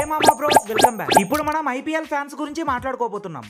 మామా bro, welcome back. ఇప్పుడు మనం ఐపీఎల్ ఫ్యాన్స్ గురించి మాట్లాడుకోబోతున్నాం.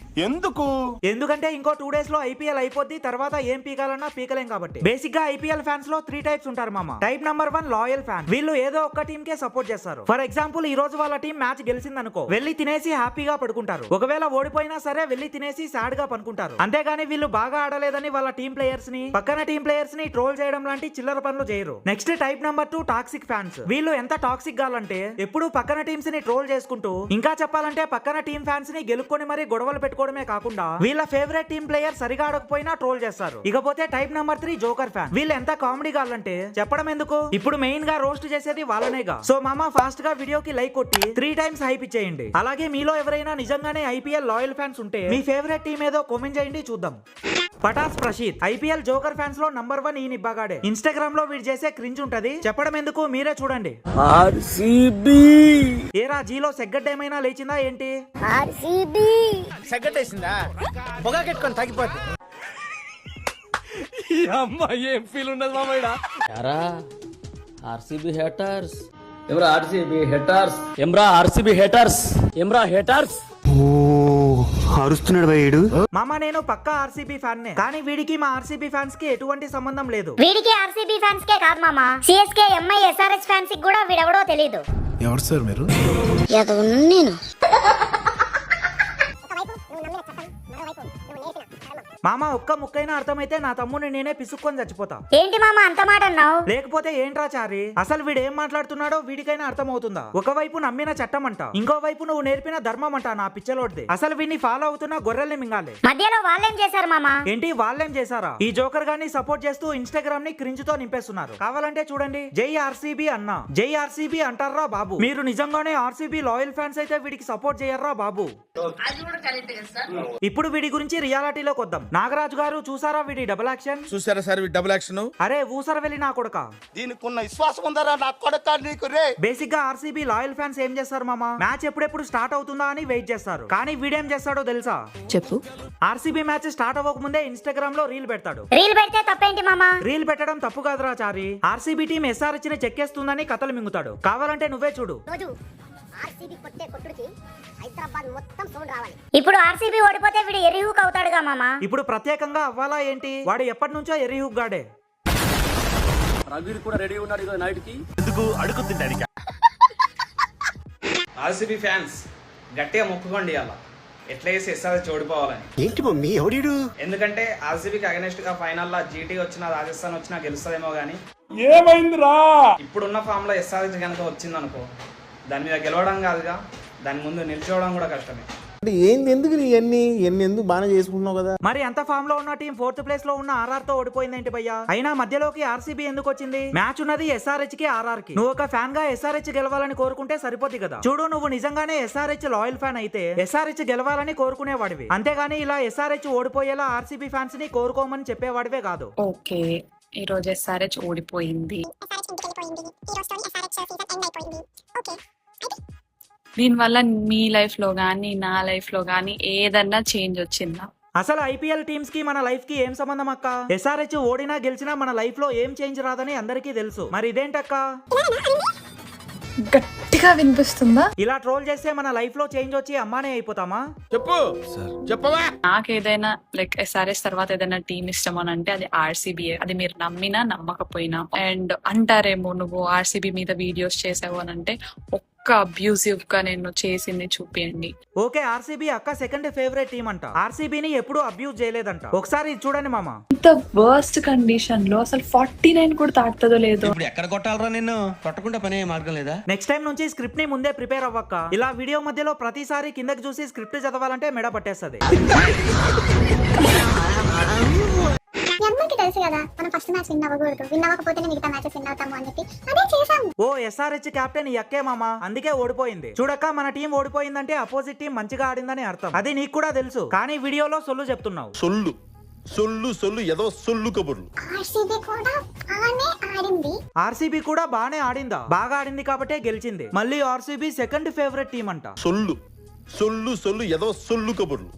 ఎందుకంటే ఇంకో 2 days లో ఐపీఎల్ అయిపోద్ది. తర్వాత ఏం పీకాలన్నా పీకలేం కాబట్టి. బేసిక్ గా ఐపీఎల్ ఫ్యాన్స్ లో 3 types ఉంటారు మామ. Type number 1 loyal fan. వీళ్ళు ఏదో ఒక్క టీం కే సపోర్ట్ చేస్తారు. ఫర్ ఎగ్జాంపుల్ ఈ రోజు వాళ్ళ టీం మ్యాచ్ గెలిచిందనుకో, వెళ్ళి తినేసి హ్యాపీగా పడుకుంటారు. ఒకవేళ ఓడిపోయినా సరే వెళ్ళి తినేసి సాడ్ గా పడుకుంటారు. అంతేగాని వీళ్ళు బాగా ఆడలేదని వాళ్ళ టీం ప్లేయర్స్ ని, పక్కన టీం ప్లేయర్స్ ని ట్రోల్ చేయడం లాంటి చిల్లర పనులు చేయరు. Next type number 2 toxic fans. వీళ్ళు ఎంత టాక్సిక్ గాలంటే ఎప్పుడు పక్కన టీమ్స్ ని ట్రోల్ చేసుకుంటూ, ఇంకా చెప్పాలంటే పక్కన టీం ఫ్యాన్స్ ని గెలుక్కొని మరీ గొడవలు పెట్టుకోవడమే కాకుండా వీళ్ళ ఫేవరెట్ టీం ప్లేయర్ సరిగా ఆడకపోయినా ట్రోల్ చేస్తారు. ఇకపోతే టైప్ నెంబర్ 3 జోకర్ ఫ్యాన్. వీళ్ళు ఎంత కామెడీ గాలంటే చెప్పడం ఎందుకు, ఇప్పుడు మెయిన్ గా రోస్ట్ చేసేది వాళ్ళనేగా. సో మామ ఫాస్ట్ గా వీడియోకి లైక్ కొట్టి 3 times హైప్ ఇచ్చేయండి. అలాగే మీలో ఎవరైనా నిజంగానే ఐపీఎల్ లాయల్ ఫ్యాన్స్ ఉంటే మీ ఫేవరెట్ టీం ఏదో కామెంట్ చేయండి, చూద్దాం. పటాస్ ప్రషీద్. ఐపీఎల్ జోకర్ ఫ్యాన్స్ లో నంబర్ 1 ఈ నిబ్బాగాడే. ఇన్స్టాగ్రామ్ లో వీడు చేసే క్రింజ్ ఉంటది, చెప్పడం ఎందుకు మీరే చూడండి. ఆర్సీబీ ఏరా జీలో సెగ్గడ్డ ఏమైనా లేచిందా ఏంటి? ఆర్సీబీ సెగ్గట్టేసిందా? పొగాకెట్టుకొని తగ్గిపోద్ది. ఈ అమ్మాయి ఏం ఫీల్ ఉన్నది మామయ్య? యారా ఆర్సీబీ హేటర్స్, ఎవరా ఆర్సీబీ హెటార్స్? ఎమ్రా ఆర్సీబీ హేటర్స్, ఎమ్రా హేటర్స్. అరుస్తున్నాడు భయ్యుడు. మామ నేను పక్కా ఆర్సీబీ ఫ్యాన్ నే, కానీ వీడికి మా ఆర్సీబీ ఫ్యాన్స్ కి ఎటువంటి సంబంధం లేదు. వీడికి ఆర్సీబీ ఫ్యాన్స్ కే కాదు మామ, సిఎస్కే, ఎంఐ, ఎస్ఆర్హెచ్ ఫ్యాన్స్ కి కూడా వీడెవడో తెలీదు. ఎవరు సార్ మీరు? నేను మామ ఒక్క ముక్కైనా అర్థమైతే నా తమ్ముడిని నేనే పిసుక్కొని చచ్చిపోతా. ఏంటి మామ అంత మాట అన్నావు? లేకపోతే ఏంట్రా చారి, అసలు వీడు ఏం మాట్లాడుతున్నాడో వీడికైనా అర్థం అవుతుందా? ఒకవైపు నమ్మిన చట్టం అంట, ఇంకోవైపు నువ్వు నేర్పిన ధర్మం అంట. నా పిచ్చలోడిది. అసలు వీడిని ఫాలో అవుతున్న గొర్రెల్ని మింగాలి. మధ్యలో వాళ్ళేం చేశారు మామ? ఏంటి వాళ్ళేం చేశారా? ఈ జోకర్ గాని సపోర్ట్ చేస్తూ ఇన్స్టాగ్రామ్ ని క్రింజ్ తో నింపేస్తున్నారు. కావాలంటే చూడండి. జై ఆర్సీబీ అన్న, జై ఆర్సీబీ అంటారా బాబు? మీరు నిజంగానే ఆర్సీబీ లాయల్ ఫ్యాన్స్ అయితే వీడికి సపోర్ట్ చేయర్రా బాబు. ఇప్పుడు వీడి గురించి రియాలిటీలోకి వద్దాం. నాగరాజు గారు చూసారా వీడి డబుల్ యాక్షన్? చూసారా సార్ డబుల్ యాక్షన్? అరే ఊసర వెళ్ళి నా కొడక, దీనికున్న విశ్వాసం ఉందరా నా కొడక నీకు రే. బేసిక్ గా ఆర్సీబీ లాయల్ ఫ్యాన్స్ ఏం చేస్తారు మామ, మ్యాచ్ ఎప్పుడెప్పుడు స్టార్ట్ అవుతుందా అని వెయిట్ చేస్తారు. కానీ వీడేం చేస్తాడో తెలుసా? చెప్పు. ఆర్సీబీ మ్యాచ్ స్టార్ట్ అవ్వక ముందే ఇన్స్టాగ్రామ్ లో రీల్ పెడతాడు. రీల్ పెడితే తప్పేంటి మామ? రీల్ పెట్టడం తప్పు కాదురా చారి. ఆర్సీబీ టీం ఎస్ఆర్హెచ్ ని చెక్కేస్తుందని కథలు మింగుతాడు. కావాలంటే నువ్వే చూడు. ఇప్పుడు ఆర్సీబీ ఓడిపోతే వీడు ఎర్రిహూక్ అవుతాడుగా మామ. ఇప్పుడు ప్రత్యేకంగా అవ్వాలా ఏంటి? వాడు ఎప్పటి నుంచో ఎర్రిహుక్ గాడే. రఘువీర్ కూడా రెడీ ఉన్నాడు ఈరోజు నైట్ కి. ఎందుకు అడుగుతుంటాడు? ఆర్సీబీ ఫ్యాన్స్ గట్టిగా మొక్కుకోండి అలా ఎట్లా చేసి ఎస్ఆర్హెచ్ ఓడిపోవాలని. ఏంటి మమ్మీ ఎవడీడు? ఎందుకంటే ఆర్సీబీకి అగెనెస్ట్ గా ఫైనల్ లా జీటీ వచ్చినా రాజస్థాన్ వచ్చినా గెలుస్తుందేమో గానీ ఏమైందిరా? ఇప్పుడున్న ఫామ్ లో ఎస్ఆర్హెచ్ కనుక వచ్చింది అనుకో, దాని మీద గెలవడం కాదుగా, దాని ముందు నిల్చోవడం కూడా కష్టమే. ఏంది ఎందుకు ఇవన్నీ ఎందుకు బాగా చేసుకుంటున్నావు కదా? మరి అంత ఫామ్ లో ఉన్న టీం 4th ప్లేస్ లో ఉన్న ఆర్ఆర్ తో ఓడిపోయిందేంటి భయ్యా? అయినా మధ్యలోకి ఆర్సీబీ ఎందుకు వచ్చింది? మ్యాచ్ ఉన్నది ఎస్ఆర్హెచ్ కి, ఆర్ఆర్ కి. నువ్వు ఒక ఫ్యాన్ గా ఎస్ఆర్హెచ్ గెలవాలని కోరుకుంటే సరిపోద్ది కదా. చూడు, నువ్వు నిజంగానే ఎస్ఆర్హెచ్ లాయల్ ఫ్యాన్ అయితే ఎస్ఆర్హెచ్ గెలవాలని కోరుకునేవాడివి, అంతేగాని ఇలా ఎస్ఆర్హెచ్ ఓడిపోయేలా ఆర్సీబీ ఫ్యాన్స్ ని కోరుకోమని చెప్పేవాడివే కాదు. ఓకే, ఈ రోజు ఎస్ఆర్హెచ్ ఓడిపోయింది. దీనివల్ల మీ లైఫ్ లో గానీ నా లైఫ్ లో గానీ ఏదన్నా చేంజ్ వచ్చిందా? అసలు ఐపీఎల్ టీమ్స్ కి మన లైఫ్ కి ఏం సంబంధం అక్క? ఎస్ఆర్హెచ్ ఓడినా గెలిచినా మన లైఫ్ లో ఏం చేంజ్ రాదని అందరికీ తెలుసు. మరి ఇదేంటక్క? గట్టిగా వినిపిస్తుందా? ఇలా ట్రోల్ చేస్తే మన లైఫ్ లో చేంజ్ వచ్చి అమ్మానే అయిపోతామా? చెప్పు చెప్పవా. నాకు ఏదైనా లైక్ ఎస్ఆర్హెచ్ తర్వాత ఏదైనా టీమ్ ఇష్టం అని అంటే అది ఆర్సీబీ. అది మీరు నమ్మినా నమ్మకపోయినా. అండ్ అంటారేమో నువ్వు ఆర్సీబీ మీద వీడియోస్ చేసావు అని అంటే అబ్యూజివ్ గా నేను చేసింది చూపియండి. ఓకే, ఆర్సీబీ అక్క సెకండ్ ఫేవరెట్ టీం అంట. ఆర్సీబీని ఎప్పుడు అబ్యూజ్ చేయలేదంట. ఒకసారి ఇది చూడండి మామ. ఇంత వర్స్ట్ కండిషన్ లో అసలు 49 కూడా తాకుతుందో లేదో. ఇప్పుడు ఎక్కడ కొట్టాలరా నిన్ను? కొట్టకుండా పనే మార్గం లేదా? నెక్స్ట్ టైం నుంచి స్క్రిప్ట్ ని ముందే ప్రిపేర్ అవ్వక్క. ఇలా వీడియో మధ్యలో ప్రతిసారి కిందకి చూసి స్క్రిప్ట్ చదవాలంటే మెడ పట్టేస్తది. తెలుసు కదా మనం ఫస్ట్ మ్యాచ్ విన్ అవ్వకూడదు, విన్ అవ్వకపోతేనే మిగతా మ్యాచెస్ విన్ అవుతాము అని చెప్పి అదే చేసాం. ఓ ఎస్ఆర్హెచ్ కెప్టెన్ ఎక్కే మామ, అందుకే ఓడిపోయింది. చూడక్క, మన టీం ఓడిపోయిందంటే అపోజిట్ టీం మంచిగా ఆడిందని అర్థం. అది నీకు కూడా తెలుసు, కానీ వీడియోలో సొల్లు చెప్తున్నావు. సొల్లు సొల్లు సొల్లు ఏదో సొల్లు కబుర్లు. ఆర్సీబీ కూడా బానే ఆడిందా? బాగా ఆడింది కాబట్టే గెలిచింది. మళ్ళీ ఆర్సీబీ సెకండ్ ఫేవరెట్ టీం అంట. సొల్లు సొల్లు సొల్లు ఏదో సొల్లు కబుర్లు.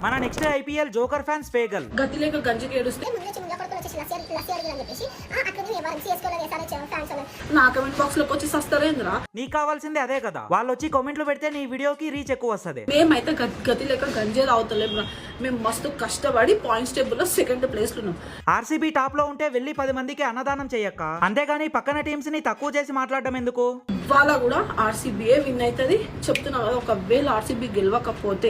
మన నెక్స్ట్ ఐపీఎల్ జోకర్ ఫ్యాన్స్ ఫేగల్. గతి లేక గంజి కేడుస్తే లస్సీ అడిగిరని చెప్పేసి అక్కడ ఎవరు సిఎస్కే లో ఎస్ఆర్హెచ్ ఫ్యాన్స్ నా కమెంట్ బాక్స్ లోకి వచ్చి సస్తారేంద్రా. నీకు కావాల్సింది అదే కదా, వాళ్ళు వచ్చి కామెంట్లు పెడితే నీ వీడియోకి రీచ్ ఎక్కువ వస్తది. మేమైతే గతి లేక గంజే తాగుతలేము. మేము మస్తు కష్టపడి పాయింట్స్ టేబుల్ లో సెకండ్ ప్లేస్ లో ఉన్నాం. ఆర్సీబీ టాప్ లో ఉంటే వెళ్ళి 10 మందికి అన్నదానం చేయక్క, అంతేగాని పక్కన టీమ్స్ ని తక్కువ చేసి మాట్లాడడం ఎందుకు? ఇవాళ కూడా ఆర్సీబీఏ విన్ అవుతుంది చెప్తున్నా కదా. ఒకవేళ ఆర్సీబీ గెలవకపోతే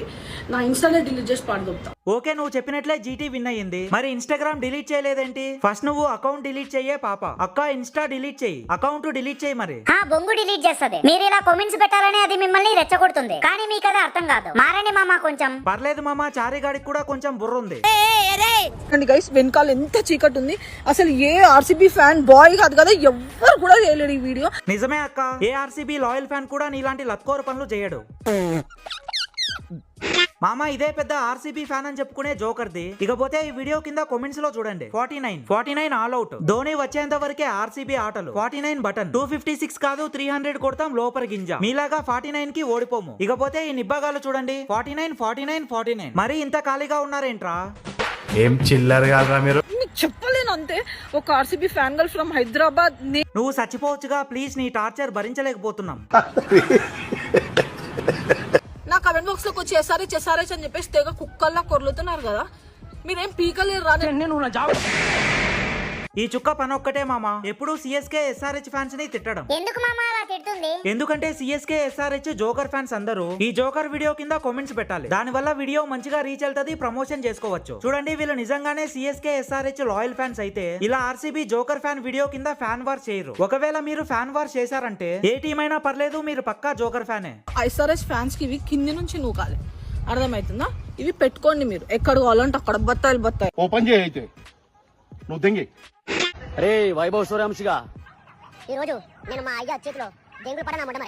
నా ఇన్స్టానే డిలీట్ చేసి పాడదొప్తా. ఓకే, నువ్వు చెప్పినట్లే జీటీ విన్ అయ్యింది, మరి ఇన్స్టాగ్రామ్ డిలీట్ చేయలేదేంటి? ఫస్ట్ నువ్వు అకౌంట్ డిలీట్ చెయ్యే పాప. అక్క ఇన్స్టా డిలీట్ చెయ్యి, అకౌంట్ డిలీట్ చెయ్యి. మరి బొంగు డిలీట్ చేస్తుంది. మీరు ఇలా కామెంట్స్ పెట్టాలని అది మిమ్మల్ని రెచ్చగొడుతుంది, కానీ మీకు అది అర్థం కాదు. మారండి మామ కొంచెం. పర్లేదు మామ, చారిగాడికి కూడా కొంచెం బుర్ర ఉంది. గైస్ వెనకాల ఎంత చీకటి ఉంది, అసలు ఏ ఆర్సీబీ ఫ్యాన్ బాయ్ కాదు కదా, ఎవ్వరు కూడా చేయలేడు ఈ వీడియో. నిజమే అక్క, ఏ ఆర్సీబీ లాయల్ ఫ్యాన్ కూడా నీలాంటి లత్కోరు పనులు చేయడు. మామ ఇదే పెద్ద ఆర్సీబీ ఫ్యాన్ అని చెప్పుకునే జోకర్ది. ఇకపోతే ఈ వీడియో కింద కామెంట్స్ లో చూడండి, 49 ఆల్ అవుట్, ధోని వచ్చేంత వరకే ఆర్సీబీ ఆటలు, 49 బటన్, 256 కాదు 300 కొడతాం లోపల గింజ, మీలాగా 49 కి ఓడిపోము. ఇకపోతే ఈ నిబ్బగాలు చూడండి, 49. మరి ఇంత ఖాళీగా ఉన్నారేంట్రా? ఏం చిల్లర్ కాదురా మీరు. చెప్పలేను అంతే. ఒక RCB fan girl from Hyderabad. నువ్వు చచ్చిపోవచ్చుగా ప్లీజ్, నీ టార్చర్ భరించలేకపోతున్నాం. నా కమెంట్ బాక్స్ లోకి వచ్చి ఎస్ఆర్హెచ్ అని చెప్పేసి తెగ కుక్కల్లా కొర్లుతున్నారు కదా, మీరేం పీకలేరు రా. నేను నా జాబ్ ఈ చుక్క పని ఒక్కటే మామ, ఎప్పుడు సిఎస్కే ఎస్ఆర్హెచ్ ఫ్యాన్స్ ని తిట్టడం. ఎందుకు మామ అలా తిడుతుంది? ఎందుకంటే సిఎస్కే ఎస్ఆర్హెచ్ జోకర్ ఫ్యాన్స్ అందరూ ఈ జోకర్ వీడియో కింద కామెంట్స్ పెట్టాలి, దాని వల్ల వీడియో మంచిగా రీచ్ వెళ్తది, ప్రమోషన్ చేసుకోవచ్చు. చూడండి, వీళ్ళు నిజంగానే సిఎస్కే ఎస్ఆర్హెచ్ లాయల్ ఫ్యాన్స్ అయితే ఇలా ఆర్సీబీ జోకర్ ఫ్యాన్ వీడియో కింద ఫ్యాన్ వార్ చేయరు. ఒకవేళ మీరు ఫ్యాన్ వార్ చేశారంటే ఏ టీం అయినా పర్లేదు, మీరు పక్కా జోకర్ ఫ్యానే. ఎస్ఆర్హెచ్ ఫ్యాన్స్ కి ఇవి కింది నుంచి నూకాలి, అర్థమవుతుందా? ఇవి పెట్టుకోండి, మీరు ఎక్కడ కావాలంటే అక్కడ బత్తాయి. ఓపెన్ చేయి అయితే నువ్వు దెంగి. అరే వైభవ్ సూర్యవంశిగా, ఈ రోజు నేను మా అయ్య చేతిలో దెంగులు పడనా మరి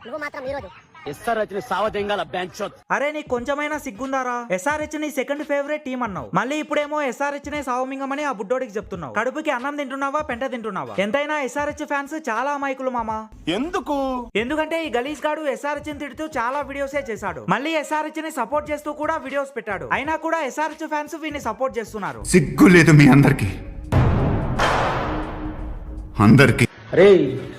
నువ్వు మాత్రం ఈ రోజు ఎస్ఆర్హెచ్ ని సావదెంగాల బెంచ్. అరే నీకు కొంచెమైనా సిగ్గుందారా? ఎస్ఆర్హెచ్ ని సెకండ్ ఫేవరెట్ టీం అన్నావు, మళ్ళీ ఇప్పుడేమో ఎస్ఆర్హెచ్ నే సావమింగమని ఆ బుడ్డోడికి చెప్తున్నావు. కడుపుకి అన్నం తింటున్నావా పెంట తింటున్నావా? ఎంతైనా ఎస్ఆర్హెచ్ ఫ్యాన్స్ చాలా అమాయకులు మామ. ఎందుకంటే ఈ గలీజ్ గాడు ఎస్ఆర్హెచ్ ని తిడుతూ చాలా వీడియోసే చేశాడు, మళ్ళీ ఎస్ఆర్హెచ్ ని సపోర్ట్ చేస్తూ కూడా వీడియోస్ పెట్టాడు. అయినా కూడా ఎస్ఆర్హెచ్ ఫ్యాన్స్ వీడిని సపోర్ట్ చేస్తున్నారు. సిగ్గు లేదు మీ అందరికి. అరే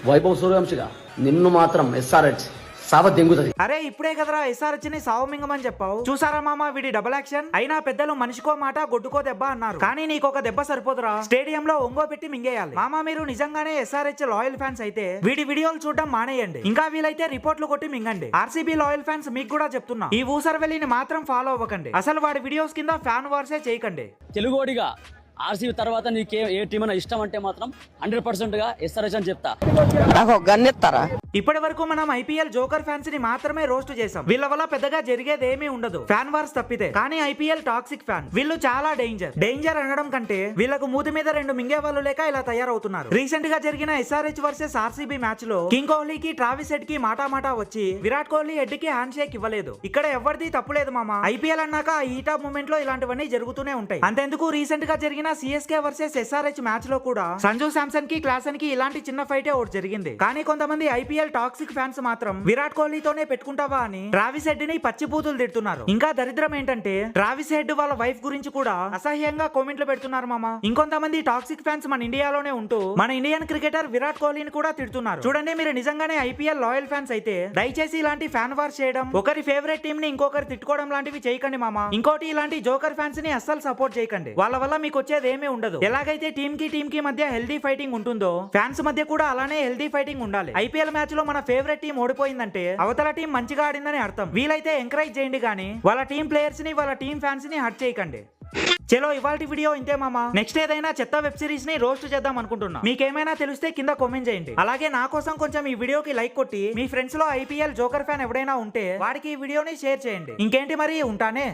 వైభవ్ సూర్యవంశిగా, నిన్ను మాత్రం ఎస్ఆర్హెచ్ సావదెంగుతది. అరే ఇప్పుడే కదరా ఎస్ఆర్హెచ్ ని సావమింగమని చెప్పావు, చూసారా మామ వీడి డబుల్ యాక్షన్. అయినా పెద్దలు మనిషికో మాట గొడ్డుకో దెబ్బ అన్నారు, కానీ నీకు ఒక దెబ్బ సరిపోదురా, స్టేడియం లో ఒంగో పెట్టి మింగేయాలి. మామ మీరు నిజంగానే ఎస్ఆర్హెచ్ లాయల్ ఫ్యాన్స్ అయితే వీడి వీడియోలు చూడడం మానేయండి, ఇంకా వీలైతే రిపోర్ట్లు కొట్టి మింగండి. ఆర్సీబీ లాయల్ ఫ్యాన్స్ మీకు కూడా చెప్తున్నా, ఈ ఊసర్ వెల్లిని మాత్రం ఫాలో అవ్వకండి, అసలు వాడి వీడియోస్ కింద ఫ్యాన్ వార్సే చేయకండి. తెలుగోడిగా ఆర్సీబీ తర్వాత నీకే ఏ టీం అయినా ఇష్టం అంటే మాత్రం 100% గా ఎస్ఆర్హెచ్ అని చెప్తా. ఇప్పటి వరకు మనం ఐపీఎల్ జోకర్ ఫ్యాన్స్ ని మాత్రమే రోస్ట్ చేసాం, వీళ్ళ వల్ల పెద్దగా జరిగేది ఏమీ ఉండదు ఫ్యాన్ వార్స్ తప్పితే. కానీ ఐపీఎల్ టాక్సిక్ ఫ్యాన్, వీళ్ళు చాలా డేంజర్ అనడం కంటే వీళ్ళకు మూతి మీద 2 మింగే వాళ్ళు లేక ఇలా తయారవుతున్నారు. రీసెంట్ గా జరిగిన ఎస్ఆర్హెచ్ వర్సెస్ ఆర్సీబీ మ్యాచ్ లో కింగ్ కోహ్లీకి ట్రావిస్ హెడ్ కి మాటా వచ్చి విరాట్ కోహ్లీ హెడ్ కి హ్యాండ్ షేక్ ఇవ్వలేదు. ఇక్కడ ఎవరిది తప్పులేదు మామ, ఐపీఎల్ అన్నాక ఈ టాప్ మూమెంట్ లో ఇలాంటివన్నీ జరుగుతూనే ఉంటాయి. అంతెందుకు రీసెంట్ గా జరిగిన సిఎస్కే వర్సెస్ ఎస్ఆర్హెచ్ మ్యాచ్ లో కూడా సంజు శాంసన్ కి క్లాసన్ కి ఇలాంటి చిన్న ఫైటే ఒకటి జరిగింది. కానీ కొంతమంది ఐపీఎల్ టాక్సిక్ ఫ్యాన్స్ మాత్రం విరాట్ కోహ్లీతోనే పెట్టుకుంటావా అని ట్రావిస్ హెడ్ ని పచ్చిబూతులు తిడుతున్నారు. ఇంకా దరిద్రం ఏంటంటే ట్రావిస్ హెడ్ వాళ్ళ వైఫ్ గురించి కూడా అసహ్యంగా కామెంట్లు పెడుతున్నారు మామ. ఇంకొంతమంది టాక్సిక్ ఫ్యాన్స్ మన ఇండియాలోనే ఉంటూ మన ఇండియన్ క్రికెటర్ విరాట్ కోహ్లీని కూడా తిడుతున్నారు. చూడండి, మీరు నిజంగానే ఐపీఎల్ లాయల్ ఫ్యాన్స్ అయితే దయచేసి ఇలాంటి ఫ్యాన్ వార్ చేయడం, ఒకరి ఫేవరెట్ టీం ని ఇంకొకరు తిట్టుకోవడం లాంటివి చేయకండి మామ. ఇంకోటి, ఇలాంటి జోకర్ ఫ్యాన్స్ ని అస్సలు సపోర్ట్ చేయకండి, వాళ్ళ వల్ల మీకు వచ్చేది ఏమీ ఉండదు. ఎలాగైతే టీమ్ కి మధ్య హెల్దీ ఫైటింగ్ ఉంటుందో ఫ్యాన్స్ మధ్య కూడా అలానే హెల్దీ ఫైటింగ్ ఉండాలి. ఐపీఎల్ మ్యాచ్ లో మన ఫేవరెట్ టీం ఓడిపోయిందంటే అవతల టీం మంచిగా ఆడిందని అర్థం. వీలైతే ఎంకరేజ్ చేయండి, కానీ వాళ్ళ టీం ప్లేయర్స్ ని వాళ్ళ టీం ఫ్యాన్స్ ని హర్ట్ చేయకండి. చలో ఇవాల్టి వీడియో ఇంతే మామ. నెక్స్ట్ ఏదైనా చెత్త వెబ్ సిరీస్ ని రోస్ట్ చేద్దాం అనుకుంటున్నా, మీకేమైనా తెలిస్తే కింద కామెంట్ చేయండి. అలాగే నా కోసం కొంచెం ఈ వీడియోకి లైక్ కొట్టి మీ ఫ్రెండ్స్ లో ఐపీఎల్ జోకర్ ఫ్యాన్ ఎవడైనా ఉంటే వాడికి ఈ వీడియోని షేర్ చేయండి. ఇంకేంటి మరి, ఉంటానే.